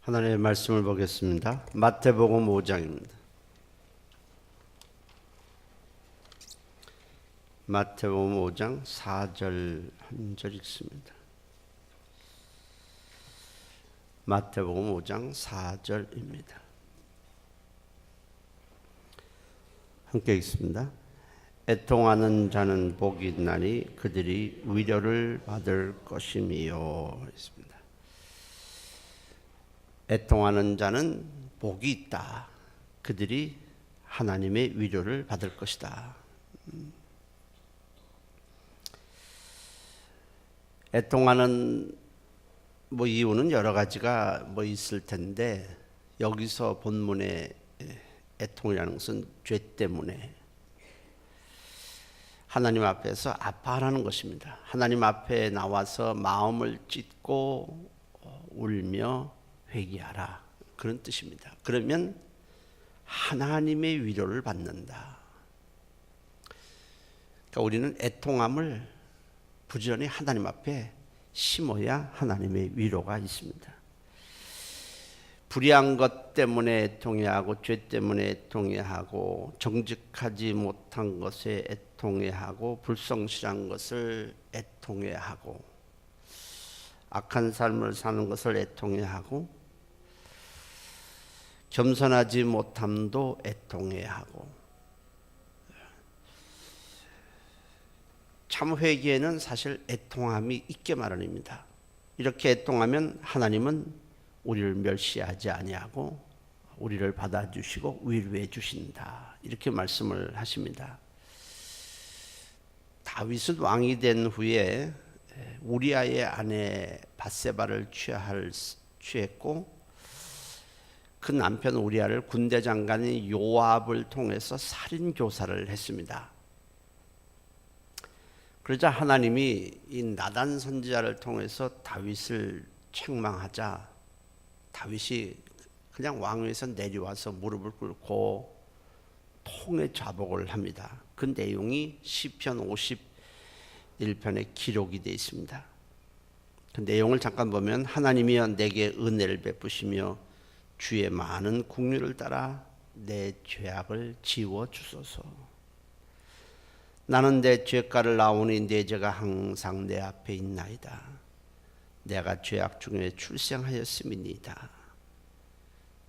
하나님의 말씀을 보겠습니다. 마태복음 5장입니다. 마태복음 5장 4절 한 절 읽습니다. 마태복음 5장 4절입니다. 함께 읽습니다. 애통하는 자는 복이 있나니 그들이 위로를 받을 것임이요. 했습니다. 애통하는 자는 복이 있다. 그들이 하나님의 위로를 받을 것이다. 애통하는 이유는 여러 가지가 있을 텐데 여기서 본문에 애통이라는 것은 죄 때문에 하나님 앞에서 아파하는 것입니다. 하나님 앞에 나와서 마음을 찢고 울며 회개하라, 그런 뜻입니다. 그러면 하나님의 위로를 받는다. 그러니까 우리는 애통함을 부지런히 하나님 앞에 심어야 하나님의 위로가 있습니다. 불의한 것 때문에 애통해하고 죄 때문에 애통해하고 정직하지 못한 것에 애통해하고 불성실한 것을 애통해하고 악한 삶을 사는 것을 애통해하고 겸손하지 못함도 애통해하고 참 회개에는 사실 애통함이 있게 마련입니다. 이렇게 애통하면 하나님은 우리를 멸시하지 아니하고 우리를 받아주시고 위로해 주신다, 이렇게 말씀을 하십니다. 다윗은 왕이 된 후에 우리아의 아내 밧세바를 취했고 그 남편 우리아를 군대 장관인 요압을 통해서 살인 교사를 했습니다. 그러자 하나님이 이 나단 선지자를 통해서 다윗을 책망하자 다윗이 그냥 왕위에서 내려와서 무릎을 꿇고 통의 자복을 합니다. 그 내용이 시편 51편에 기록이 되어 있습니다. 그 내용을 잠깐 보면 하나님이여 내게 은혜를 베푸시며 주의 많은 긍휼을 따라 내 죄악을 지워 주소서. 나는 내 죄가를 나오니 내 죄가 항상 내 앞에 있나이다. 내가 죄악 중에 출생하였음이니이다.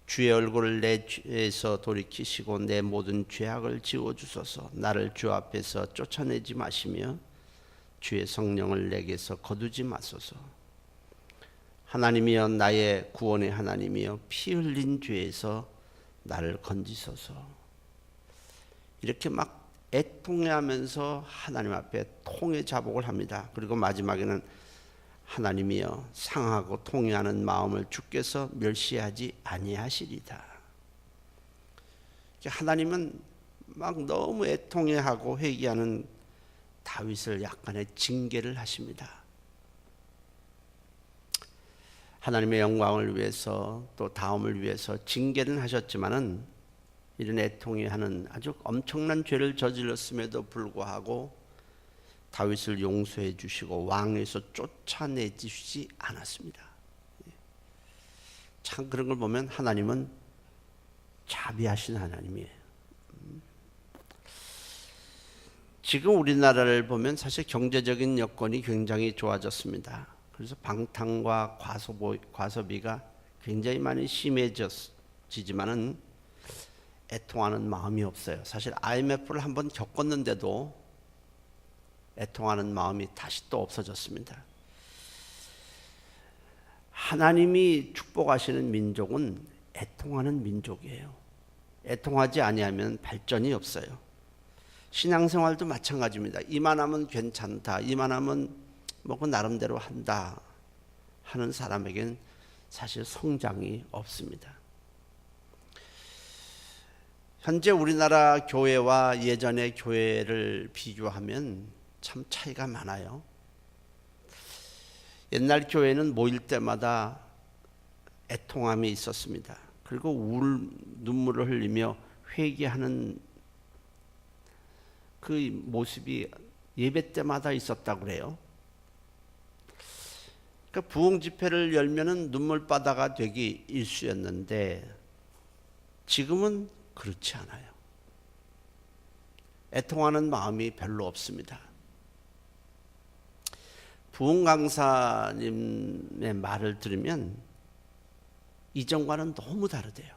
주의 얼굴을 내 죄에서 돌이키시고 내 모든 죄악을 지워 주소서. 나를 주 앞에서 쫓아내지 마시며 주의 성령을 내게서 거두지 마소서. 하나님이여 나의 구원의 하나님이여 피 흘린 죄에서 나를 건지소서. 이렇게 막 애통해하면서 하나님 앞에 통의 자복을 합니다. 그리고 마지막에는 하나님이여 상하고 통회하는 마음을 주께서 멸시하지 아니하시리다. 하나님은 막 너무 애통해하고 회개하는 다윗을 약간의 징계를 하십니다. 하나님의 영광을 위해서 또 다음을 위해서 징계는 하셨지만은 이런 애통해하는 아주 엄청난 죄를 저질렀음에도 불구하고 다윗을 용서해 주시고 왕에서 쫓아내 주시지 않았습니다. 참 그런 걸 보면 하나님은 자비하신 하나님이에요. 지금 우리나라를 보면 사실 경제적인 여건이 굉장히 좋아졌습니다. 그래서 방탕과 과소비가 굉장히 많이 심해지지만은 애통하는 마음이 없어요. 사실 IMF를 한번 겪었는데도 애통하는 마음이 다시 또 없어졌습니다. 하나님이 축복하시는 민족은 애통하는 민족이에요. 애통하지 아니하면 발전이 없어요. 신앙생활도 마찬가지입니다. 이만하면 괜찮다, 이만하면 그 나름대로 한다 하는 사람에겐 사실 성장이 없습니다. 현재 우리나라 교회와 예전의 교회를 비교하면 참 차이가 많아요. 옛날 교회는 모일 때마다 애통함이 있었습니다. 그리고 눈물을 흘리며 회개하는 그 모습이 예배 때마다 있었다고 그래요. 부흥 집회를 열면은 눈물바다가 되기 일쑤였는데 지금은 그렇지 않아요. 애통하는 마음이 별로 없습니다. 부흥 강사님의 말을 들으면 이전과는 너무 다르대요.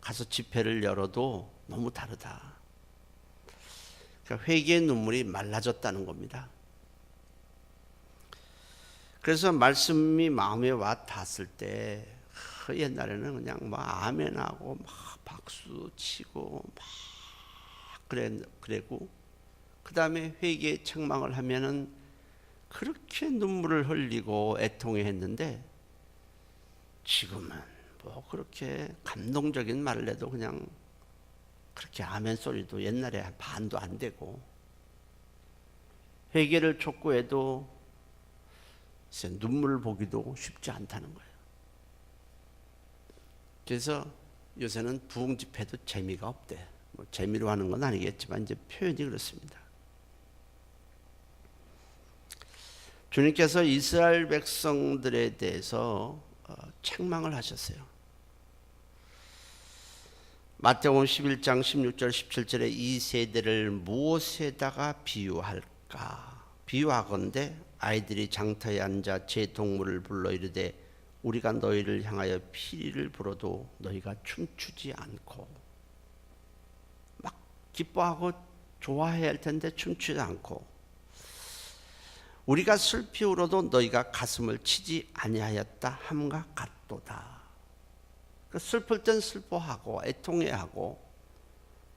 가서 집회를 열어도 너무 다르다. 그러니까 회개의 눈물이 말라졌다는 겁니다. 그래서 말씀이 마음에 와 닿았을 때 옛날에는 그냥 막 아멘하고 막 박수 치고 막 그래고 그 다음에 회개의 책망을 하면은 그렇게 눈물을 흘리고 애통해 했는데 지금은 뭐 그렇게 감동적인 말을 해도 그냥 그렇게 아멘 소리도 옛날에 반도 안 되고 회개를 촉구해도 눈물을 보기도 쉽지 않다는 거예요. 그래서 요새는 부흥 집회도 재미가 없대. 뭐 재미로 하는 건 아니겠지만 이제 표현이 그렇습니다. 주님께서 이스라엘 백성들에 대해서 책망을 하셨어요. 마태복음 11장 16절 17절에 이 세대를 무엇에다가 비유할까? 비유하건대 아이들이 장터에 앉아 제 동물을 불러 이르되 우리가 너희를 향하여 피리를 불어도 너희가 춤추지 않고, 막 기뻐하고 좋아해야 할 텐데 춤추지 않고, 우리가 슬피 울어도 너희가 가슴을 치지 아니하였다 함과 같도다. 슬플 땐 슬퍼하고 애통해하고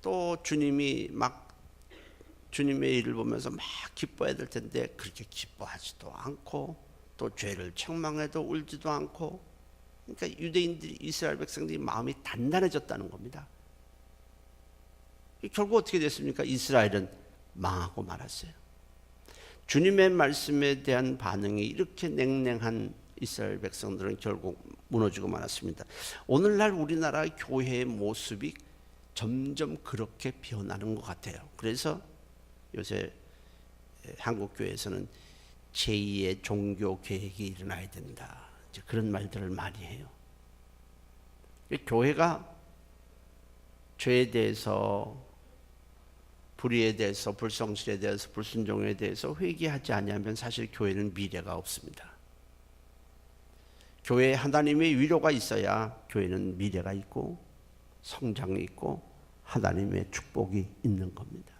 또 주님이 막 주님의 일을 보면서 막 기뻐해야 될 텐데 그렇게 기뻐하지도 않고 또 죄를 책망해도 울지도 않고, 그러니까 유대인들이 이스라엘 백성들이 마음이 단단해졌다는 겁니다. 결국 어떻게 됐습니까? 이스라엘은 망하고 말았어요. 주님의 말씀에 대한 반응이 이렇게 냉랭한 이스라엘 백성들은 결국 무너지고 말았습니다. 오늘날 우리나라 교회의 모습이 점점 그렇게 변하는 것 같아요. 그래서 요새 한국 교회에서는 제2의 종교 개혁이 일어나야 된다, 이제 그런 말들을 많이 해요. 교회가 죄에 대해서, 불의에 대해서, 불성실에 대해서, 불순종에 대해서 회개하지 않으면 사실 교회는 미래가 없습니다. 교회에 하나님의 위로가 있어야 교회는 미래가 있고 성장이 있고 하나님의 축복이 있는 겁니다.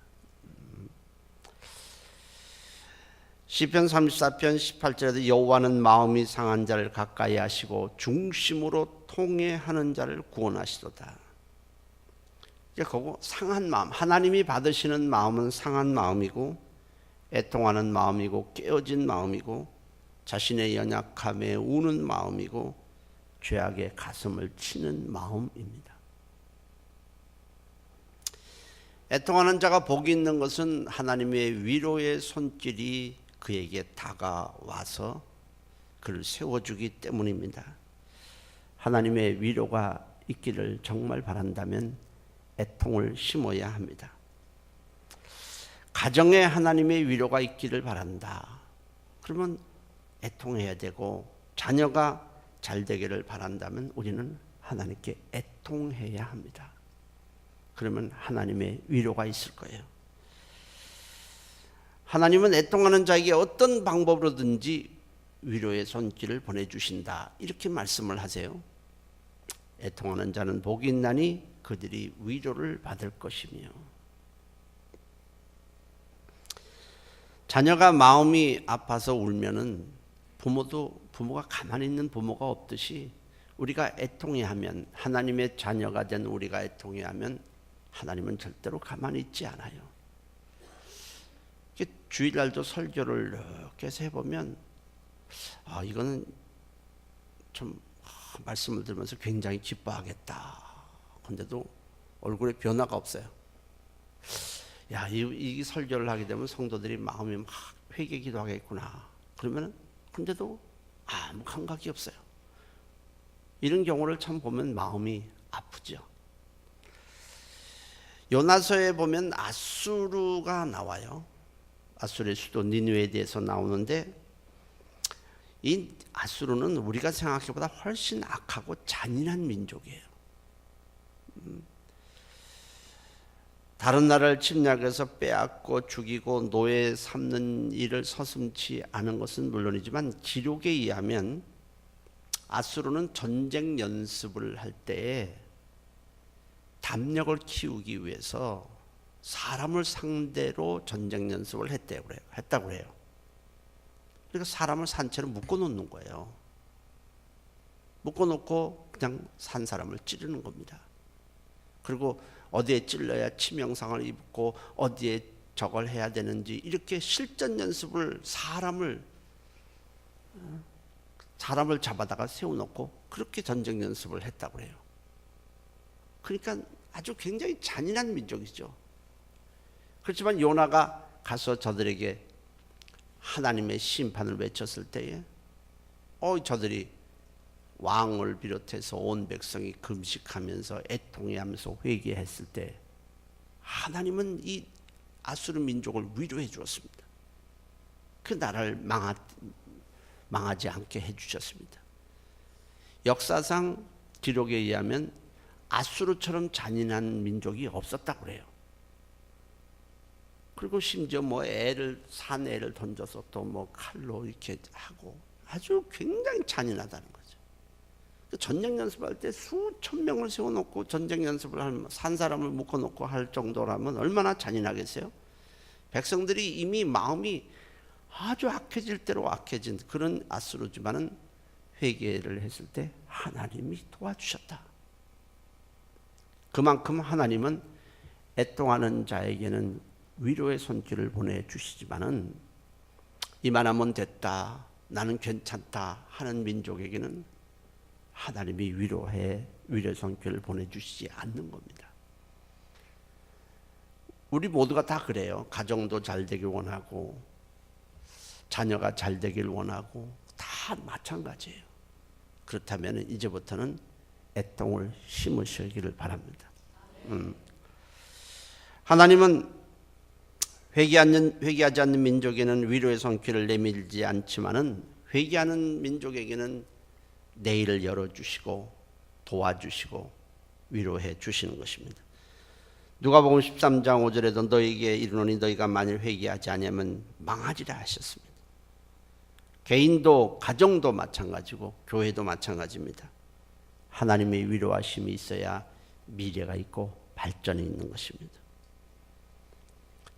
시편 34편 18절에도 여호와는 마음이 상한 자를 가까이 하시고 중심으로 통회하는 자를 구원하시도다. 그거 상한 마음, 하나님이 받으시는 마음은 상한 마음이고 애통하는 마음이고 깨어진 마음이고 자신의 연약함에 우는 마음이고 죄악의 가슴을 치는 마음입니다. 애통하는 자가 복이 있는 것은 하나님의 위로의 손길이 그에게 다가와서 그를 세워주기 때문입니다. 하나님의 위로가 있기를 정말 바란다면 애통을 심어야 합니다. 가정에 하나님의 위로가 있기를 바란다. 그러면 애통해야 되고, 자녀가 잘 되기를 바란다면 우리는 하나님께 애통해야 합니다. 그러면 하나님의 위로가 있을 거예요. 하나님은 애통하는 자에게 어떤 방법으로든지 위로의 손길을 보내주신다, 이렇게 말씀을 하세요. 애통하는 자는 복이 있나니 그들이 위로를 받을 것이며. 자녀가 마음이 아파서 울면은 부모가 가만히 있는 부모가 없듯이 우리가 애통해하면, 하나님의 자녀가 된 우리가 애통해하면 하나님은 절대로 가만히 있지 않아요. 주일날도 설교를 이렇게 해서 해보면 이거는 좀 말씀을 들으면서 굉장히 기뻐하겠다. 근데도 얼굴에 변화가 없어요. 이 설교를 하게 되면 성도들이 마음이 막 회개 기도하겠구나. 그러면 근데도 아무 감각이 없어요. 이런 경우를 참 보면 마음이 아프죠. 요나서에 보면 아수르가 나와요. 아수르의 수도 니느웨에 대해서 나오는데 이 아수르는 우리가 생각하기보다 훨씬 악하고 잔인한 민족이에요. 다른 나라를 침략해서 빼앗고 죽이고 노예 삼는 일을 서슴지 않은 것은 물론이지만 기록에 의하면 아수르는 전쟁 연습을 할 때에 담력을 키우기 위해서 사람을 상대로 전쟁 연습을 했다고 그래요. 그러니까 사람을 산채로 묶어놓는 거예요. 묶어놓고 그냥 산 사람을 찌르는 겁니다. 그리고 어디에 찔러야 치명상을 입고 어디에 저걸 해야 되는지 이렇게 실전 연습을 사람을 잡아다가 세워놓고 그렇게 전쟁 연습을 했다고 해요. 그러니까 아주 굉장히 잔인한 민족이죠. 그렇지만 요나가 가서 저들에게 하나님의 심판을 외쳤을 때에 저들이 왕을 비롯해서 온 백성이 금식하면서 애통해하면서 회개했을 때 하나님은 이 아수르 민족을 위로해 주었습니다. 그 나라를 망하지 않게 해주셨습니다. 역사상 기록에 의하면 아수르처럼 잔인한 민족이 없었다고 그래요. 그리고 심지어 산 애를 던져서 또 칼로 이렇게 하고 아주 굉장히 잔인하다는 거죠. 전쟁 연습할 때 수천 명을 세워놓고 전쟁 연습을 산 사람을 묶어놓고 할 정도라면 얼마나 잔인하겠어요? 백성들이 이미 마음이 아주 악해질 대로 악해진 그런 아수르지만은 회개를 했을 때 하나님이 도와주셨다. 그만큼 하나님은 애통하는 자에게는 위로의 손길을 보내주시지만은 이만하면 됐다, 나는 괜찮다 하는 민족에게는 하나님이 위로의 손길을 보내주시지 않는 겁니다. 우리 모두가 다 그래요. 가정도 잘 되길 원하고 자녀가 잘 되길 원하고 다 마찬가지예요. 그렇다면 이제부터는 애통을 심으시기를 바랍니다. 하나님은 회개하지 않는 민족에는 위로의 손길을 내밀지 않지만은 회개하는 민족에게는 내일을 열어주시고 도와주시고 위로해 주시는 것입니다. 누가복음 13장 5절에도 너희에게 이르노니 너희가 만일 회개하지 아니하면 망하리라 하셨습니다. 개인도 가정도 마찬가지고 교회도 마찬가지입니다. 하나님의 위로하심이 있어야 미래가 있고 발전이 있는 것입니다.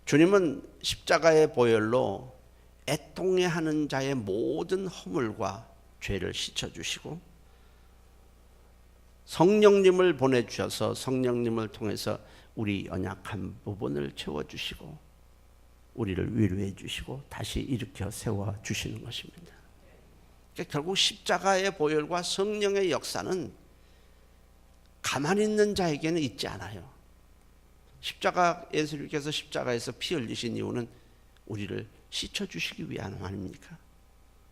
주님은 십자가의 보혈로 애통해하는 자의 모든 허물과 죄를 씻어주시고 성령님을 보내주셔서 성령님을 통해서 우리 연약한 부분을 채워주시고 우리를 위로해 주시고 다시 일으켜 세워주시는 것입니다. 그러니까 결국 십자가의 보혈과 성령의 역사는 가만히 있는 자에게는 있지 않아요. 예수님께서 십자가에서 피 흘리신 이유는 우리를 씻어주시기 위함 아닙니까?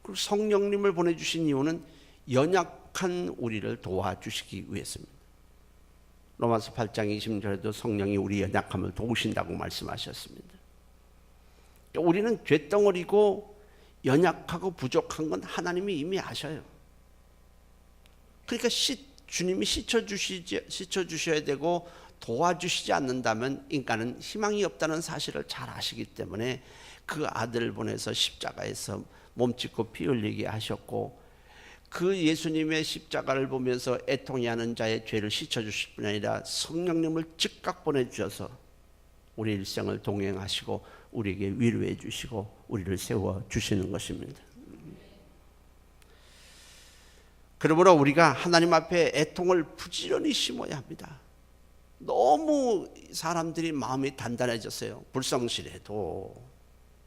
그리고 성령님을 보내주신 이유는 연약한 우리를 도와주시기 위해서입니다. 로마서 8장 20절에도 성령이 우리 연약함을 도우신다고 말씀하셨습니다. 우리는 죄덩어리고 연약하고 부족한 건 하나님이 이미 아셔요. 그러니까 주님이 씻어주셔야 되고 도와주시지 않는다면 인간은 희망이 없다는 사실을 잘 아시기 때문에 그 아들을 보내서 십자가에서 몸짓고 피 흘리게 하셨고 그 예수님의 십자가를 보면서 애통해하는 자의 죄를 씻어주실 뿐 아니라 성령님을 즉각 보내주셔서 우리 일생을 동행하시고 우리에게 위로해 주시고 우리를 세워주시는 것입니다. 그러므로 우리가 하나님 앞에 애통을 부지런히 심어야 합니다. 너무 사람들이 마음이 단단해졌어요. 불성실해도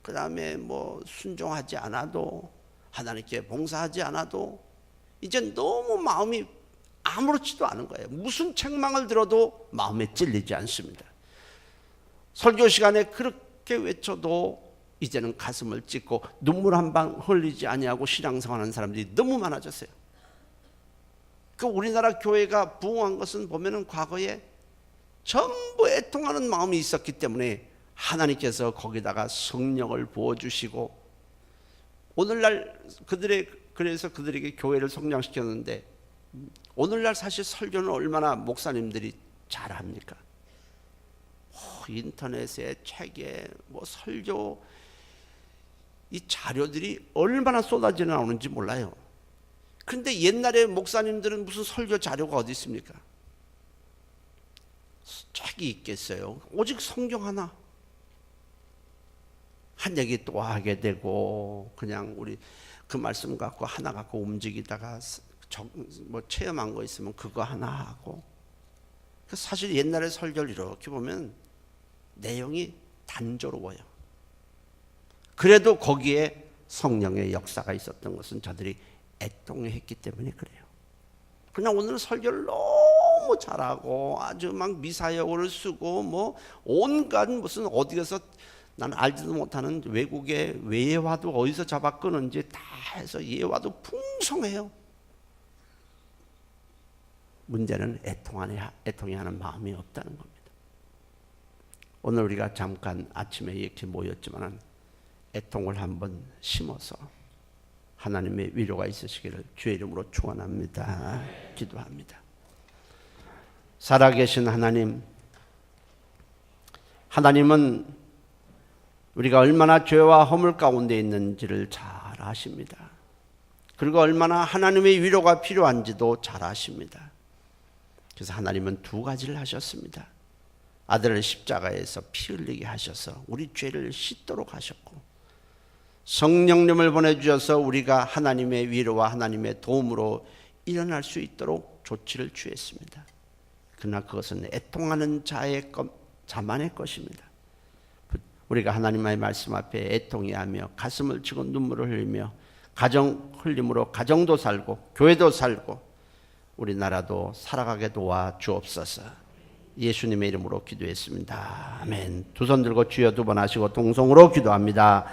그 다음에 순종하지 않아도 하나님께 봉사하지 않아도 이제 너무 마음이 아무렇지도 않은 거예요. 무슨 책망을 들어도 마음에 찔리지 않습니다. 설교 시간에 그렇게 외쳐도 이제는 가슴을 찢고 눈물 한 방 흘리지 아니하고 신앙생활하는 사람들이 너무 많아졌어요. 우리나라 교회가 부흥한 것은 보면은 과거에 전부 애통하는 마음이 있었기 때문에 하나님께서 거기다가 성령을 부어주시고 오늘날 그들의 그래서 그들에게 교회를 성장시켰는데 오늘날 사실 설교는 얼마나 목사님들이 잘합니까? 인터넷에 책에 뭐 설교 이 자료들이 얼마나 쏟아져 나오는지 몰라요. 그런데 옛날에 목사님들은 무슨 설교 자료가 어디 있습니까? 책이 있겠어요. 오직 성경 하나. 한 얘기 또 하게 되고 그냥 우리 그 말씀 갖고 하나 갖고 움직이다가 뭐 체험한 거 있으면 그거 하나 하고. 사실 옛날의 설교를 이렇게 보면 내용이 단조로워요. 그래도 거기에 성령의 역사가 있었던 것은 저들이 애통했기 때문에 그래요. 그냥 오늘은 설교를 너무 잘하고 아주 막 미사여구를 쓰고 뭐 온갖 무슨 어디에서 난 알지도 못하는 외국의 외화도 어디서 잡아 끄는지 다 해서 예화도 풍성해요. 문제는 애통해 하는 마음이 없다는 겁니다. 오늘 우리가 잠깐 아침에 이렇게 모였지만 애통을 한번 심어서 하나님의 위로가 있으시기를 주의 이름으로 축원합니다. 기도합니다. 살아계신 하나님, 하나님은 우리가 얼마나 죄와 허물 가운데 있는지를 잘 아십니다. 그리고 얼마나 하나님의 위로가 필요한지도 잘 아십니다. 그래서 하나님은 두 가지를 하셨습니다. 아들을 십자가에서 피 흘리게 하셔서 우리 죄를 씻도록 하셨고, 성령님을 보내주셔서 우리가 하나님의 위로와 하나님의 도움으로 일어날 수 있도록 조치를 취했습니다. 그러나 그것은 애통하는 자만의 것입니다. 우리가 하나님의 말씀 앞에 애통해하며 가슴을 치고 눈물을 흘리며 가정 흘림으로 가정도 살고 교회도 살고 우리나라도 살아가게 도와 주옵소서. 예수님의 이름으로 기도했습니다. 아멘. 두 손 들고 주여 두 번 하시고 동성으로 기도합니다.